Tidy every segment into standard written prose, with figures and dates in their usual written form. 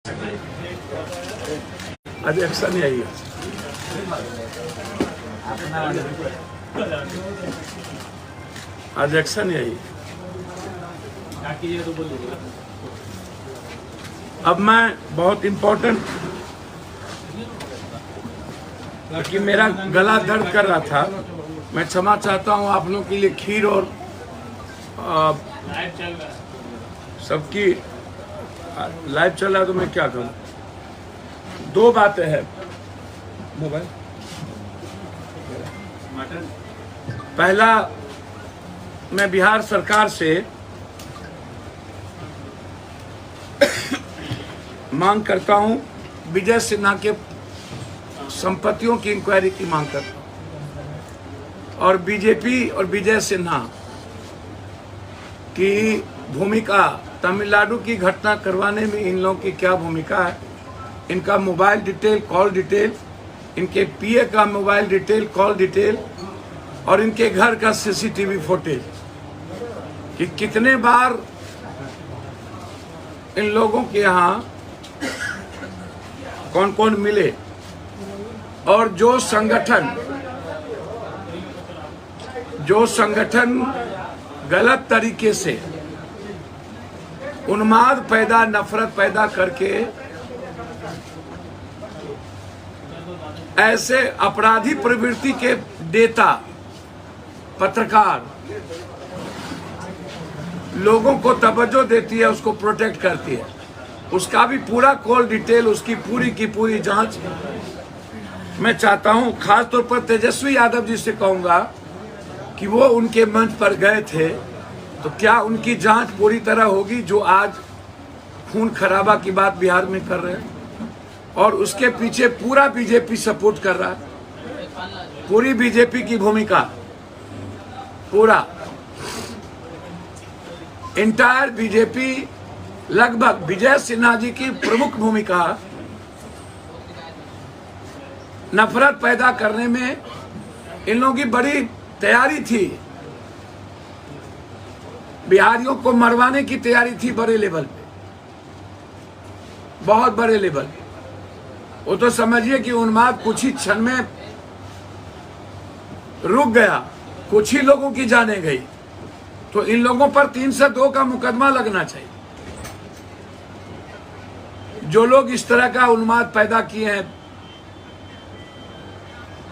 आज एक्शन ही आई है। आज एक्शन ही आई। अब मैं बहुत इम्पोर्टेंट, कि मेरा गला दर्द कर रहा था, मैं क्षमा चाहता हूँ आप लोगों के लिए। खीर और सबकी लाइव चल रहा है तो मैं क्या करूँ। दो बातें हैं। मोबाइल पहला, मैं बिहार सरकार से मांग करता हूं, विजय सिन्हा के संपत्तियों की इंक्वायरी की मांग करता हूं, और बीजेपी और विजय सिन्हा की भूमिका, तमिलनाडु की घटना करवाने में इन लोगों की क्या भूमिका है, इनका मोबाइल डिटेल, कॉल डिटेल, इनके पीए का मोबाइल डिटेल, कॉल डिटेल, और इनके घर का सीसीटीवी फुटेज, कि कितने बार इन लोगों के यहाँ कौन कौन मिले, और जो संगठन गलत तरीके से उन्माद पैदा, नफरत पैदा करके ऐसे अपराधी प्रवृत्ति के नेता, पत्रकार लोगों को तवज्जो देती है, उसको प्रोटेक्ट करती है, उसका भी पूरा कॉल डिटेल, उसकी पूरी की पूरी जांच मैं चाहता हूं। खास तौर पर तेजस्वी यादव जी से कहूंगा कि वो उनके मंच पर गए थे, तो क्या उनकी जांच पूरी तरह होगी, जो आज खून खराबा की बात बिहार में कर रहे हैं, और उसके पीछे पूरा बीजेपी सपोर्ट कर रहा है, पूरी बीजेपी की भूमिका, पूरा इंटायर बीजेपी, लगभग विजय सिन्हा जी की प्रमुख भूमिका नफरत पैदा करने में इन लोगों की बड़ी तैयारी थी, बिहारियों को मरवाने की तैयारी थी बड़े लेवल पे, बहुत बड़े लेवल। वो तो समझिए कि उन्माद कुछ ही क्षण में रुक गया, कुछ ही लोगों की जाने गई, तो इन लोगों पर 302 का मुकदमा लगना चाहिए। जो लोग इस तरह का उन्माद पैदा किए हैं,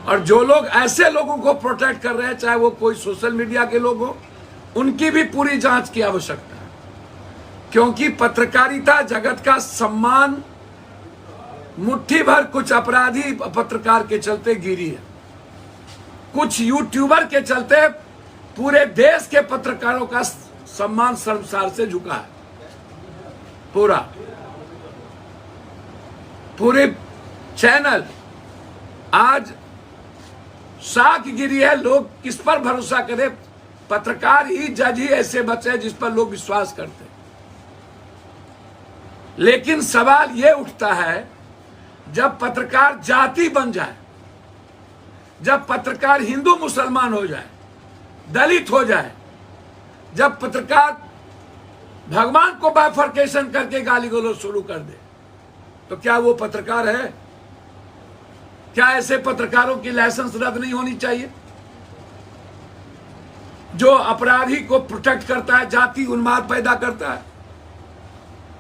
और जो लोग ऐसे लोगों को प्रोटेक्ट कर रहे हैं, चाहे वो कोई सोशल मीडिया के लोग हो, उनकी भी पूरी जांच की आवश्यकता है, क्योंकि पत्रकारिता जगत का सम्मान मुट्ठी भर कुछ अपराधी पत्रकार के चलते गिरी है, कुछ यूट्यूबर के चलते पूरे देश के पत्रकारों का सम्मान शर्मसार से झुका है। पूरे चैनल आज साख गिरी है। लोग किस पर भरोसा करें? पत्रकार ही, जज ही ऐसे बचे जिस पर लोग विश्वास करते हैं। लेकिन सवाल ये उठता है, जब पत्रकार जाति बन जाए, जब पत्रकार हिंदू मुसलमान हो जाए, दलित हो जाए, जब पत्रकार भगवान को बाइफरकेशन करके गाली गलौज शुरू कर दे, तो क्या वो पत्रकार है? क्या ऐसे पत्रकारों की लाइसेंस रद्द नहीं होनी चाहिए? जो अपराधी को प्रोटेक्ट करता है, जाति उन्माद पैदा करता है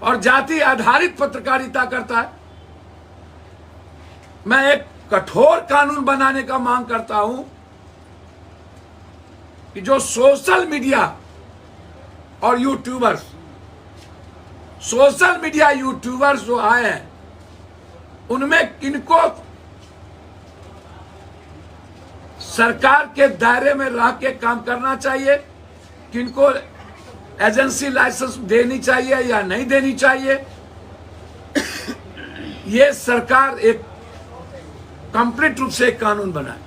और जाति आधारित पत्रकारिता करता है। मैं एक कठोर कानून बनाने का मांग करता हूं कि जो सोशल मीडिया और यूट्यूबर्स, सोशल मीडिया यूट्यूबर्स जो आए हैं, उनमें किनको सरकार के दायरे में रह के काम करना चाहिए, किनको एजेंसी लाइसेंस देनी चाहिए या नहीं देनी चाहिए, ये सरकार एक कंप्लीट रूप से एक कानून बनाए।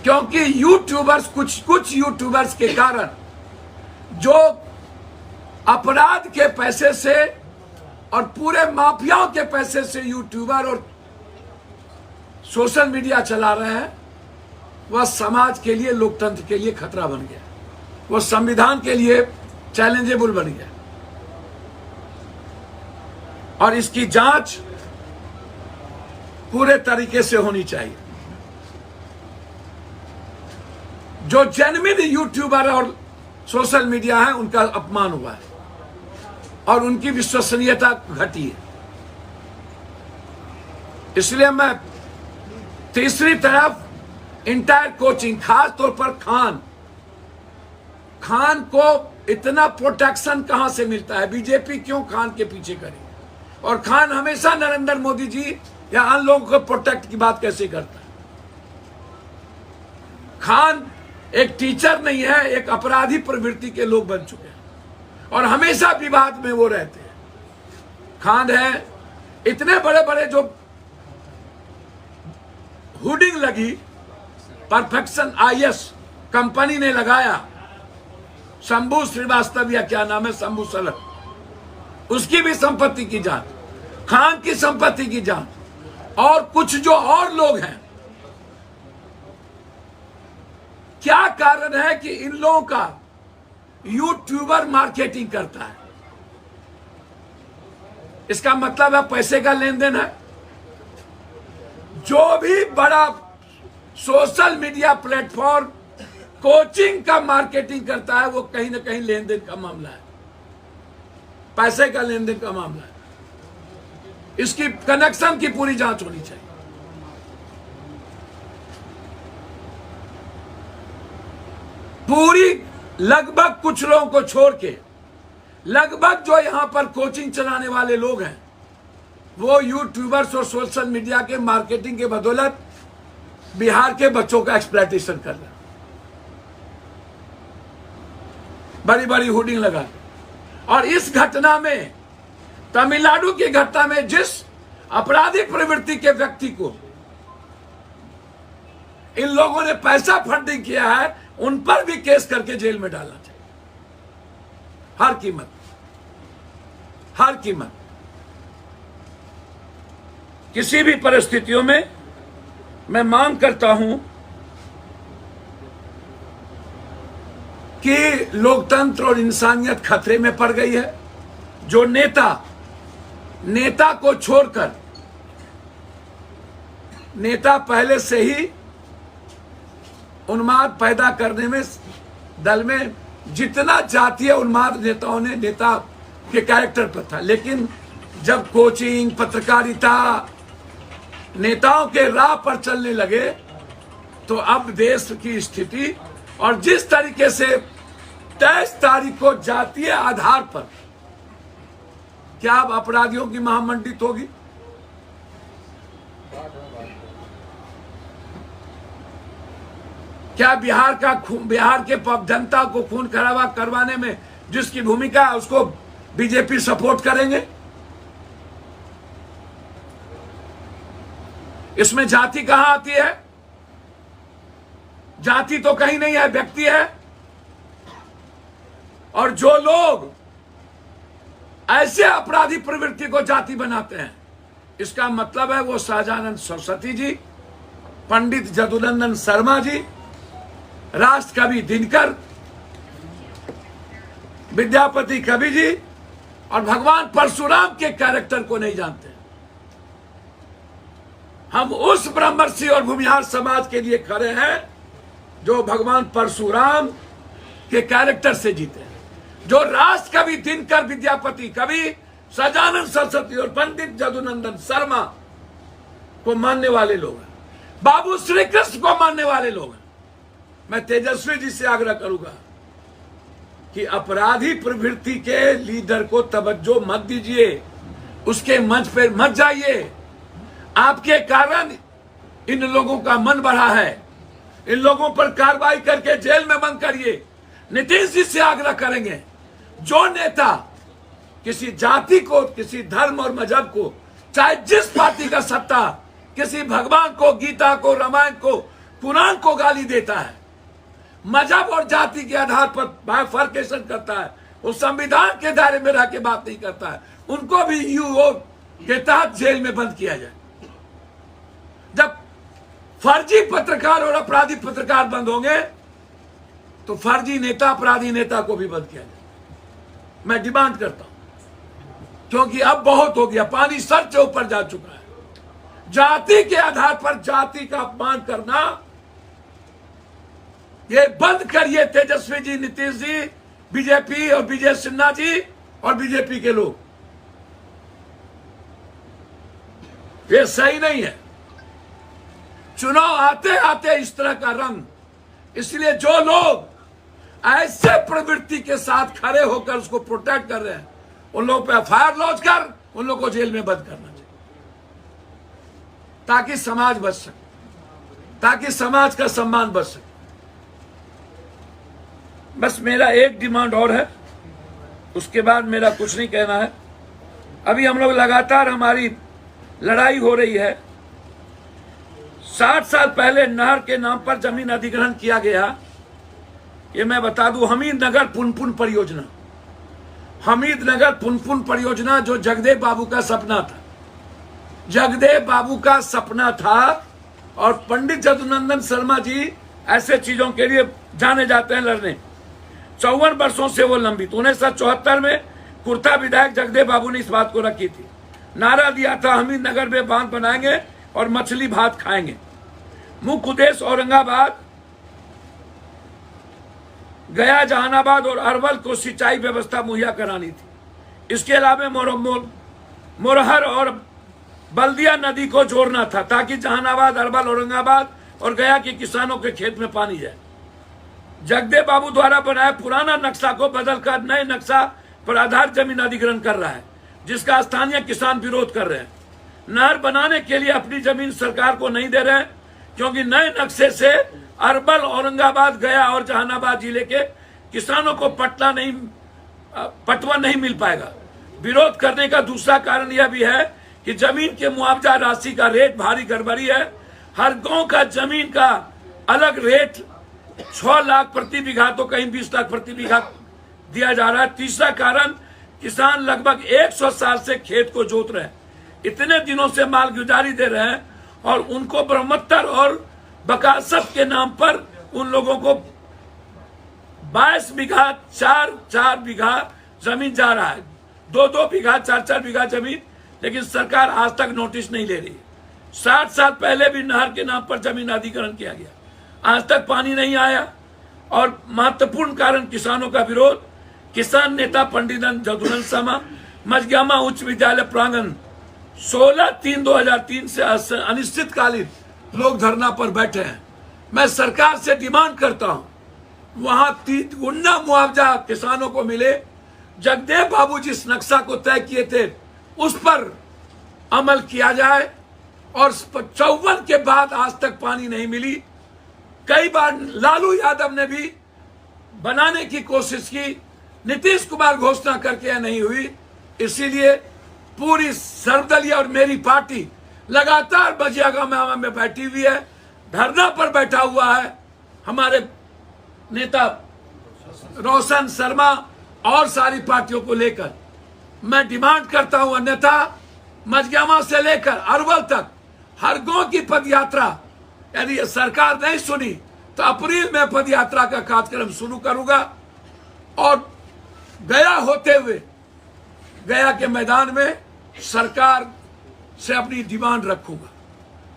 क्योंकि यूट्यूबर्स, कुछ यूट्यूबर्स के कारण जो अपराध के पैसे से और पूरे माफियाओं के पैसे से यूट्यूबर और सोशल मीडिया चला रहे हैं, वह समाज के लिए, लोकतंत्र के लिए खतरा बन गया, वो संविधान के लिए चैलेंजेबल बन गया। और इसकी जांच पूरे तरीके से होनी चाहिए। जो जेन्युइन यूट्यूबर और सोशल मीडिया है उनका अपमान हुआ है और उनकी विश्वसनीयता घटी है। इसलिए मैं तीसरी तरफ इंटायर कोचिंग, खास तौर पर खान को इतना प्रोटेक्शन कहां से मिलता है? बीजेपी क्यों खान के पीछे करे? और खान हमेशा नरेंद्र मोदी जी या अन्य लोगों को प्रोटेक्ट की बात कैसे करता है? खान एक टीचर नहीं है, एक अपराधी प्रवृत्ति के लोग बन चुके हैं और हमेशा विवाद में वो रहते हैं। खान है, इतने बड़े बड़े जो हुडिंग लगी, परफेक्शन आईएस कंपनी ने लगाया, शंभू श्रीवास्तव या क्या नाम है, शंभू सलर, उसकी भी संपत्ति की जांच, खान की संपत्ति की जांच, और कुछ जो और लोग हैं। क्या कारण है कि इन लोगों का यूट्यूबर मार्केटिंग करता है? इसका मतलब है पैसे का लेन देन है। जो भी बड़ा सोशल मीडिया प्लेटफॉर्म कोचिंग का मार्केटिंग करता है वो कहीं ना कहीं लेन देन का मामला है, पैसे का लेन देन का मामला है। इसकी कनेक्शन की पूरी जांच होनी चाहिए। पूरी लगभग कुछ लोगों को छोड़ के लगभग जो यहां पर कोचिंग चलाने वाले लोग हैं वो यूट्यूबर्स और सोशल मीडिया के मार्केटिंग के बदौलत बिहार के बच्चों का एक्सप्लॉयटेशन कर रहे हैं, बड़ी बड़ी होर्डिंग लगा। और इस घटना में, तमिलनाडु की घटना में, जिस अपराधी प्रवृत्ति के व्यक्ति को इन लोगों ने पैसा फंडिंग किया है, उन पर भी केस करके जेल में डालना चाहिए, हर कीमत, हर कीमत। किसी भी परिस्थितियों में मैं मांग करता हूं कि लोकतंत्र और इंसानियत खतरे में पड़ गई है। जो नेता को छोड़कर, नेता पहले से ही उन्माद पैदा करने में, दल में जितना जातीय उन्माद नेताओं ने नेता के कैरेक्टर पर था, लेकिन जब कोचिंग, पत्रकारिता नेताओं के राह पर चलने लगे तो अब देश की स्थिति, और जिस तरीके से 23 तारीख को जातीय आधार पर क्या अब अपराधियों की महामंडित होगी? क्या बिहार के जनता को खून खराबा करवाने में जिसकी भूमिका है उसको बीजेपी सपोर्ट करेंगे? इसमें जाति कहां आती है? जाति तो कहीं नहीं है, व्यक्ति है। और जो लोग ऐसे अपराधी प्रवृत्ति को जाति बनाते हैं, इसका मतलब है वो सहजानंद सरस्वती जी, पंडित जदुनंदन शर्मा जी, राष्ट्र कवि दिनकर, विद्यापति कवि जी और भगवान परशुराम के कैरेक्टर को नहीं जानते। हम उस ब्रह्मर्षि और भूमिहार समाज के लिए खड़े हैं जो भगवान परशुराम के कैरेक्टर से जीते हैं, जो राष्ट्र कवि दिनकर, विद्यापति कवि, सहजानंद सरस्वती और पंडित जदुनंदन शर्मा को मानने वाले लोग हैं, बाबू श्री कृष्ण को मानने वाले लोग हैं। मैं तेजस्वी जी से आग्रह करूंगा कि अपराधी प्रवृत्ति के लीडर को तवज्जो मत दीजिए, उसके मंच पर मत जाइए। आपके कारण इन लोगों का मन बढ़ा है, इन लोगों पर कार्रवाई करके जेल में बंद करिए। नीतीश जी से आग्रह करेंगे, जो नेता किसी जाति को, किसी धर्म और मजहब को, चाहे जिस पार्टी का सत्ता, किसी भगवान को, गीता को, रामायण को, कुरान को गाली देता है, मजहब और जाति के आधार पर बाइफर्केशन करता है, वो संविधान के दायरे में रह के बात नहीं करता है, उनको भी यूओ के तहत जेल में बंद किया जाए। जब फर्जी पत्रकार और अपराधी पत्रकार बंद होंगे तो फर्जी नेता, अपराधी नेता को भी बंद किया जाए। मैं डिमांड करता हूं क्योंकि अब बहुत हो गया, पानी सर से ऊपर जा चुका है। जाति के आधार पर जाति का अपमान करना ये बंद करिए तेजस्वी जी, नीतीश जी, बीजेपी और विजय सिन्हा जी और बीजेपी के लोग। ये सही नहीं है। चुनाव आते आते इस तरह का रंग, इसलिए जो लोग ऐसे प्रवृत्ति के साथ खड़े होकर उसको प्रोटेक्ट कर रहे हैं, उन लोगों पे एफआईआर लॉन्च कर उन लोगों को जेल में बंद करना चाहिए, ताकि समाज बच सके, ताकि समाज का सम्मान बच सके। बस मेरा एक डिमांड और है, उसके बाद मेरा कुछ नहीं कहना है। अभी हम लोग लगातार, हमारी लड़ाई हो रही है। 60 साल पहले नहर के नाम पर जमीन अधिग्रहण किया गया, ये मैं बता दूं, हमीद नगर पुनपुन परियोजना। हमीद नगर पुनपुन परियोजना जो जगदेव बाबू का सपना था, जगदेव बाबू का सपना था। और पंडित जदुनंदन शर्मा जी ऐसे चीजों के लिए जाने जाते हैं लड़ने। 54 वर्षों से वो लंबित। 1974 में कुर्ता विधायक जगदेव बाबू ने इस बात को रखी थी, नारा दिया था हमीद नगर में बांध बनाएंगे और मछली भात खाएंगे। मुख्य उद्देश्य औरंगाबाद, गया, जहानाबाद और अरवल को सिंचाई व्यवस्था मुहैया करानी थी। इसके अलावा मोरहर और बल्दिया नदी को जोड़ना था, ताकि जहानाबाद, अरवल, औरंगाबाद और गया के किसानों के खेत में पानी जाए। जगदेव बाबू द्वारा बनाया पुराना नक्शा को बदलकर नए नक्शा पर आधारित जमीन अधिग्रहण कर रहा है, जिसका स्थानीय किसान विरोध कर रहे हैं। नहर बनाने के लिए अपनी जमीन सरकार को नहीं दे रहे हैं, क्योंकि नए नक्शे से अरवल, औरंगाबाद, गया और जहानाबाद जिले के किसानों को पटवन नहीं मिल पाएगा। विरोध करने का दूसरा कारण यह भी है कि जमीन के मुआवजा राशि का रेट भारी गड़बड़ी है। हर गांव का जमीन का अलग रेट 6 लाख प्रति बीघा तो कहीं 20 लाख प्रति बीघा दिया जा रहा है। तीसरा कारण, किसान लगभग 100 साल से खेत को जोत रहे हैं, इतने दिनों से मालगुजारी दे रहे हैं और उनको ब्रह्मत्तर और बकासत के नाम पर उन लोगों को 22 बीघा 4 बीघा जमीन जा रहा है, 2 बीघा 4 बीघा जमीन, लेकिन सरकार आज तक नोटिस नहीं ले रही। 60 साल पहले भी नहर के नाम पर जमीन अधिग्रहण किया गया, आज तक पानी नहीं आया। और महत्वपूर्ण कारण किसानों का विरोध। किसान नेता पंडित जदुनंदन शर्मा, मझगामा उच्च विद्यालय प्रांगण, 16/3/2003 से अनिश्चितकालीन लोग धरना पर बैठे हैं। मैं सरकार से डिमांड करता हूं, वहां 3 गुना मुआवजा किसानों को मिले। जगदेव बाबू जिस नक्शा को तय किए थे उस पर अमल किया जाए। और 54 के बाद आज तक पानी नहीं मिली। कई बार लालू यादव ने भी बनाने की कोशिश की, नीतीश कुमार घोषणा करके यह नहीं हुई। इसीलिए पूरी सर्वदलीय और मेरी पार्टी लगातार बजियागामा में बैठी हुई है, धरना पर बैठा हुआ है। हमारे नेता रोशन शर्मा और सारी पार्टियों को लेकर मैं डिमांड करता हूं, अन्यथा मझगामा से लेकर अरवल तक हर गांव की पदयात्रा, यदि सरकार नहीं सुनी तो अप्रैल में पदयात्रा का कार्यक्रम शुरू करूंगा और गया होते हुए गया के मैदान में सरकार से अपनी डिमांड रखूंगा।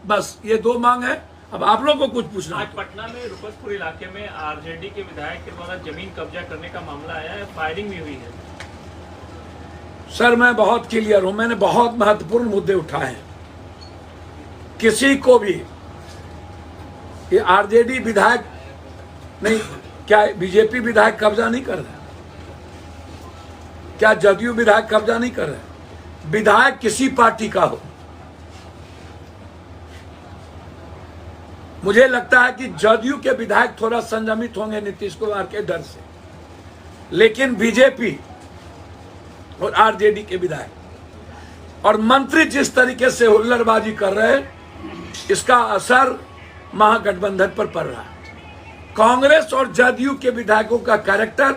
बस ये 2 मांग है। अब आप लोगों को कुछ पूछना। आज पटना में रुपसपुर इलाके में आरजेडी के विधायक के द्वारा जमीन कब्जा करने का मामला आया है, फायरिंग भी हुई है। सर मैं बहुत क्लियर हूं, मैंने बहुत महत्वपूर्ण मुद्दे उठाए हैं। किसी को भी ये आरजेडी विधायक नहीं, क्या बीजेपी विधायक कब्जा नहीं कर रहे? क्या जदयू विधायक कब्जा नहीं कर रहे? विधायक किसी पार्टी का हो, मुझे लगता है कि जदयू के विधायक थोड़ा संयमित होंगे नीतीश कुमार के डर से, लेकिन बीजेपी और आरजेडी के विधायक और मंत्री जिस तरीके से हुल्लड़बाजी कर रहे हैं, इसका असर महागठबंधन पर पड़ रहा है। कांग्रेस और जदयू के विधायकों का कैरेक्टर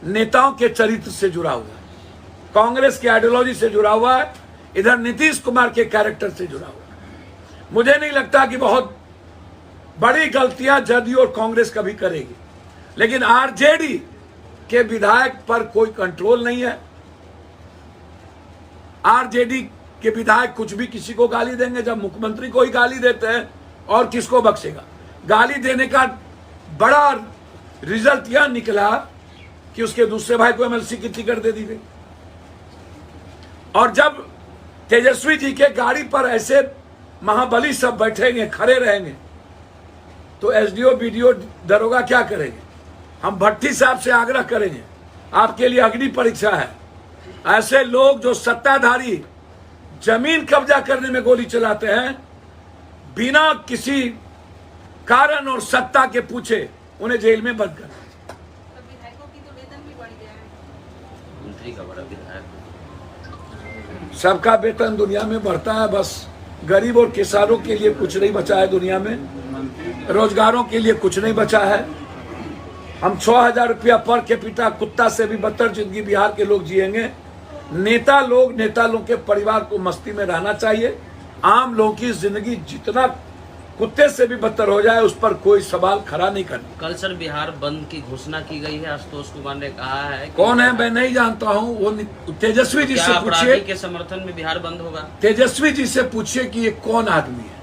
नेताओं के चरित्र से जुड़ा हुआ है, कांग्रेस की आइडियोलॉजी से जुड़ा हुआ है, इधर नीतीश कुमार के कैरेक्टर से जुड़ा हुआ है। मुझे नहीं लगता कि बहुत बड़ी गलतियां जदयू और कांग्रेस कभी करेगी, लेकिन आरजेडी के विधायक पर कोई कंट्रोल नहीं है। आरजेडी के विधायक कुछ भी किसी को गाली देंगे, जब मुख्यमंत्री को ही गाली देते हैं और किसको बख्शेगा। गाली देने का बड़ा रिजल्ट यह निकला कि उसके दूसरे भाई को एमएलसी की टिकट दे दी गई। और जब तेजस्वी जी के गाड़ी पर ऐसे महाबली सब बैठेंगे, खड़े रहेंगे, तो एसडीओ बीडीओ दरोगा क्या करेंगे। हम भट्टी साहब से आग्रह करेंगे, आपके लिए अग्नि परीक्षा है। ऐसे लोग जो सत्ताधारी जमीन कब्जा करने में गोली चलाते हैं, बिना किसी कारण और सत्ता के पूछे उन्हें जेल में बंद कर। विधायकों की तो वेतन भी बढ़ गया है। मंत्री का बड़ा विधायक, सबका वेतन दुनिया में बढ़ता है, बस गरीब और किसानों के लिए कुछ नहीं बचा है दुनिया में, रोजगारों के लिए कुछ नहीं बचा है। हम 6,000 रुपया पर कैपिटा कुत्ता से भी बदतर जिंदगी बिहार के लोग जिएंगे। नेता लोग के परिवार को मस्ती में रहना चाहिए। आम लोगों की जिंदगी जितना कुत्ते से भी बदतर हो जाए उस पर कोई सवाल खड़ा नहीं करना। कल सर बिहार बंद की घोषणा की गई है, आशुतोष कुमार ने कहा है। कौन है मैं नहीं जानता हूँ, वो तेजस्वी जी से पूछिए। अपराधी के समर्थन में बिहार बंद होगा? तेजस्वी जी से पूछिए कि ये कौन आदमी है।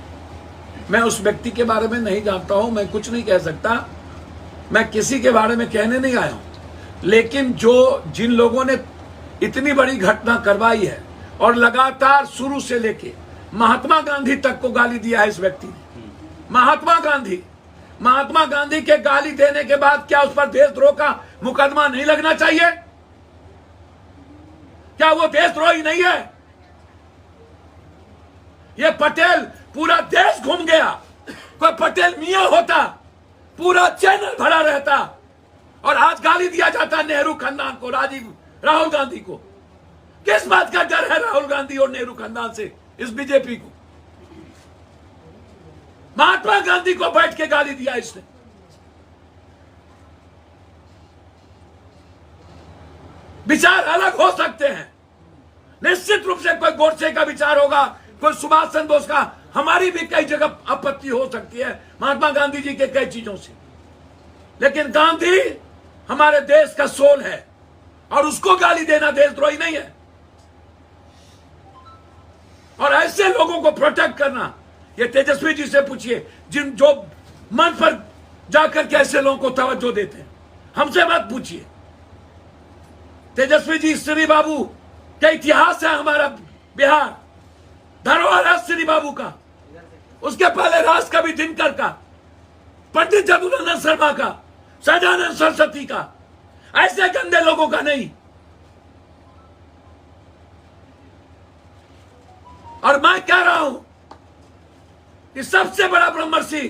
मैं उस व्यक्ति के बारे में नहीं जानता हूँ, मैं कुछ नहीं कह सकता, मैं किसी के बारे में कहने नहीं आया हूँ। लेकिन जिन लोगों ने इतनी बड़ी घटना करवाई है और लगातार शुरू से लेके महात्मा गांधी तक को गाली दिया है इस व्यक्ति ने। महात्मा गांधी के गाली देने के बाद क्या उस पर देशद्रोह का मुकदमा नहीं लगना चाहिए? क्या वो देशद्रोही नहीं है? ये पटेल पूरा देश घूम गया, कोई पटेल मियां होता पूरा चैनल भरा रहता, और आज गाली दिया जाता नेहरू खानदान को, राहुल गांधी को। किस बात का डर है राहुल गांधी और नेहरू खानदान से, इस बीजेपी को? महात्मा गांधी को बैठ के गाली दिया इसने। विचार अलग हो सकते हैं, निश्चित रूप से कोई गोडसे का विचार होगा, कोई सुभाष चंद्र बोस का, हमारी भी कई जगह आपत्ति हो सकती है महात्मा गांधी जी के कई चीजों से, लेकिन गांधी हमारे देश का सोल है और उसको गाली देना देशद्रोही नहीं है। और ऐसे लोगों को प्रोटेक्ट करना, ये तेजस्वी जी से पूछिए, जो मन पर जाकर के ऐसे लोगों को तवज्जो देते हैं। हमसे मत पूछिए। तेजस्वी जी, श्री बाबू का इतिहास है हमारा बिहार, धरोहर है श्री बाबू का। उसके पहले राज कवि दिनकर का, पंडित जदुनंदन शर्मा का, सजानंद सरस्वती का, ऐसे गंदे लोगों का नहीं। और मैं कह रहा हूं कि सबसे बड़ा ब्रह्मर्षि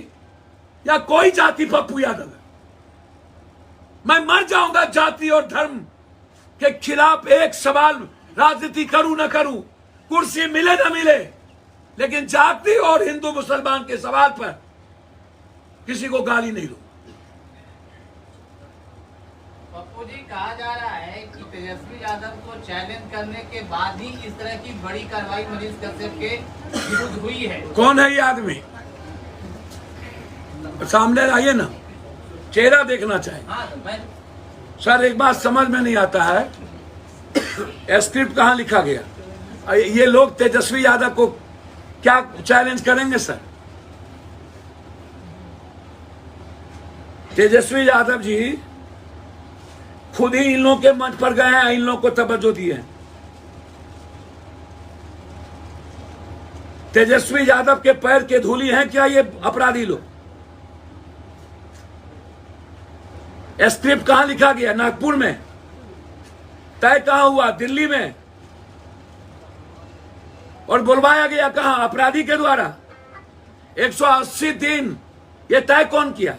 या कोई जाति पप्पू यादव है। मैं मर जाऊंगा जाति और धर्म के खिलाफ एक सवाल, राजनीति करूं न करूं, कुर्सी मिले न मिले, लेकिन जाति और हिंदू मुसलमान के सवाल पर किसी को गाली नहीं दूं। पप्पू जी, कहा जा रहा है कि तेजस्वी यादव को चैलेंज करने के बाद ही इस तरह की बड़ी कार्रवाई मनीष कश्यप के विरुद्ध हुई है। कौन है ये आदमी? सामने आइए ना, चेहरा देखना चाहिए। सर, एक बात समझ में नहीं आता है, स्क्रिप्ट कहाँ लिखा गया? ये लोग तेजस्वी यादव को क्या चैलेंज करेंगे? सर, तेजस्वी यादव जी खुद ही इन लोगों के मंच पर गए हैं, इन लोगों को तवज्जो दी है। तेजस्वी यादव के पैर के धूली हैं क्या ये अपराधी लोग? स्क्रिप्ट कहां लिखा गया? नागपुर में। तय कहां हुआ? दिल्ली में। और बुलवाया गया कहां? अपराधी के द्वारा। 180 दिन ये तय कौन किया?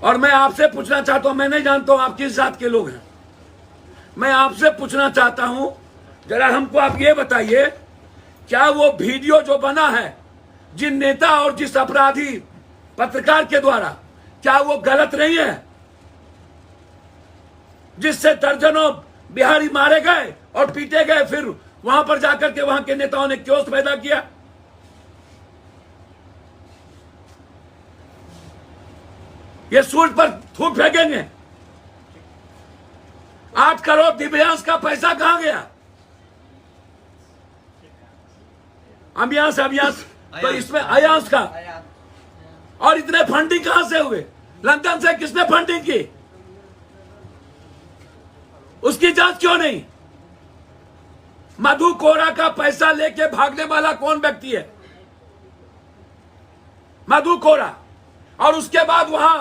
और मैं आपसे पूछना चाहता हूं, मैं नहीं जानता हूं आप किस जात के लोग हैं, मैं आपसे पूछना चाहता हूं, जरा हमको आप ये बताइए, क्या वो वीडियो जो बना है जिन नेता और जिस अपराधी पत्रकार के द्वारा, क्या वो गलत नहीं है? जिससे दर्जनों बिहारी मारे गए और पीटे गए, फिर वहां पर जाकर के वहां के नेताओं ने क्यों पैदा किया? ये सूरज पर थूक फेंकेंगे। 8 करोड़ दिव्यांश का पैसा कहां गया? अभियांश तो इसमें अयांश का। और इतने फंडिंग कहां से हुए? लंदन से किसने फंडिंग की? उसकी जांच क्यों नहीं? मधु कोरा का पैसा लेके भागने वाला कौन व्यक्ति है? मधु कोरा। और उसके बाद वहां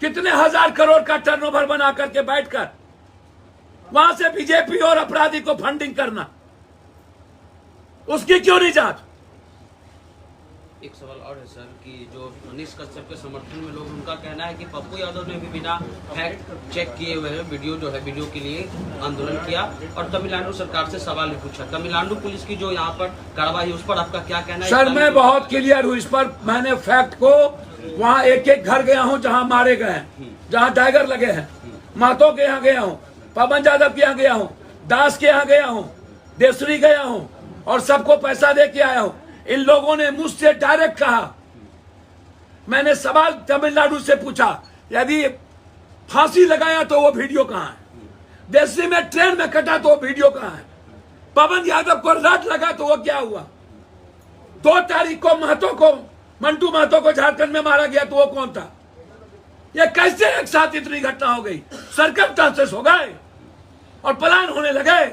कितने हजार करोड़ का टर्नओवर बना करके बैठकर वहां से बीजेपी और अपराधी को फंडिंग करना, उसकी क्यों नहीं जांच? एक सवाल और है सर कि जो मनीष कश्यप के समर्थन में लोग, उनका कहना है कि पप्पू यादव ने भी बिना फैक्ट चेक किए हुए वीडियो जो है वीडियो के लिए आंदोलन किया और तमिलनाडु सरकार से सवाल भी पूछा। तमिलनाडु पुलिस की जो यहाँ पर कार्रवाई, उस पर आपका क्या कहना है? सर मैं बहुत क्लियर हूँ इस पर। मैंने फैक्ट को वहाँ एक एक घर गया हूँ जहाँ मारे गए हैं, जहाँ टाइगर लगे हैं। महतो के यहाँ गया हूँ, पवन यादव के यहाँ गया हूँ, दास के यहाँ गया हूँ, देसरी गया हूँ और सबको पैसा दे के आया हूँ। इन लोगों ने मुझसे डायरेक्ट कहा, मैंने सवाल तमिलनाडु से पूछा, यदि फांसी लगाया तो वो वीडियो कहाँ है? देसरी में ट्रेन में कटा तो वो वीडियो कहाँ है? पवन यादव को रट लगा तो वो क्या हुआ? 2 तारीख को मंटू महतो को झारखंड में मारा गया तो वो कौन था? ये कैसे एक साथ इतनी घटना हो गई? सर्कमस्टांसेस हो गए और प्लान होने लगे।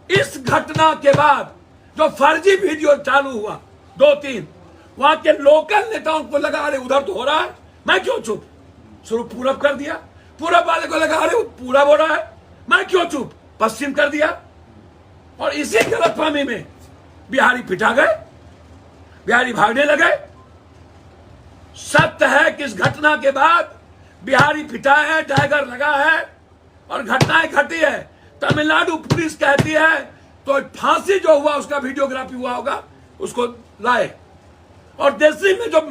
इस घटना के बाद जो फर्जी वीडियो चालू हुआ 2-3, वहां के लोकल नेताओं को लगा अरे उधर तो हो रहा है, मैं क्यों चुप? शुरू पूरब कर दिया, पूरब वाले को लगा अरे पूरब हो रहा है, मैं क्यों चुप? पश्चिम कर दिया। और इसी गलतफहमी में बिहारी पिटा गए, बिहारी भागने लगे। सत्य है कि इस घटना के बाद बिहारी पिटा है, टाइगर लगा है और घटनाएं घटी है। तमिलनाडु पुलिस कहती है तो फांसी जो हुआ उसका वीडियोग्राफी हुआ होगा, उसको लाए। और देसी में जो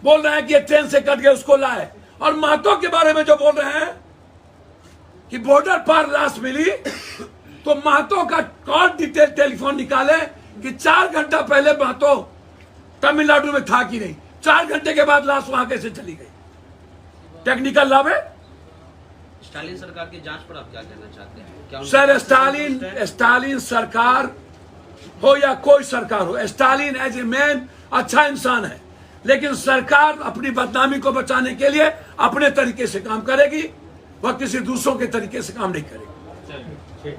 बोल रहे हैं कि ये ट्रेन से कट गए, उसको लाए। और महतो के बारे में जो बोल रहे हैं कि बॉर्डर पर लाश मिली, तो महतो का कॉल डिटेल टेलीफोन निकाले कि 4 घंटा पहले महतो तमिलनाडु में था कि नहीं, 4 घंटे के बाद लाश वहां कैसे चली गई? टेक्निकल लैब है। स्टालिन सरकार की जांच पर आप क्या कहना चाहते हैं? क्या सर स्टालिन सरकार हो या कोई सरकार हो, स्टालिन एज ए मैन अच्छा इंसान है, लेकिन सरकार अपनी बदनामी को बचाने के लिए अपने तरीके से काम करेगी, वह किसी दूसरों के तरीके से काम नहीं करेगी।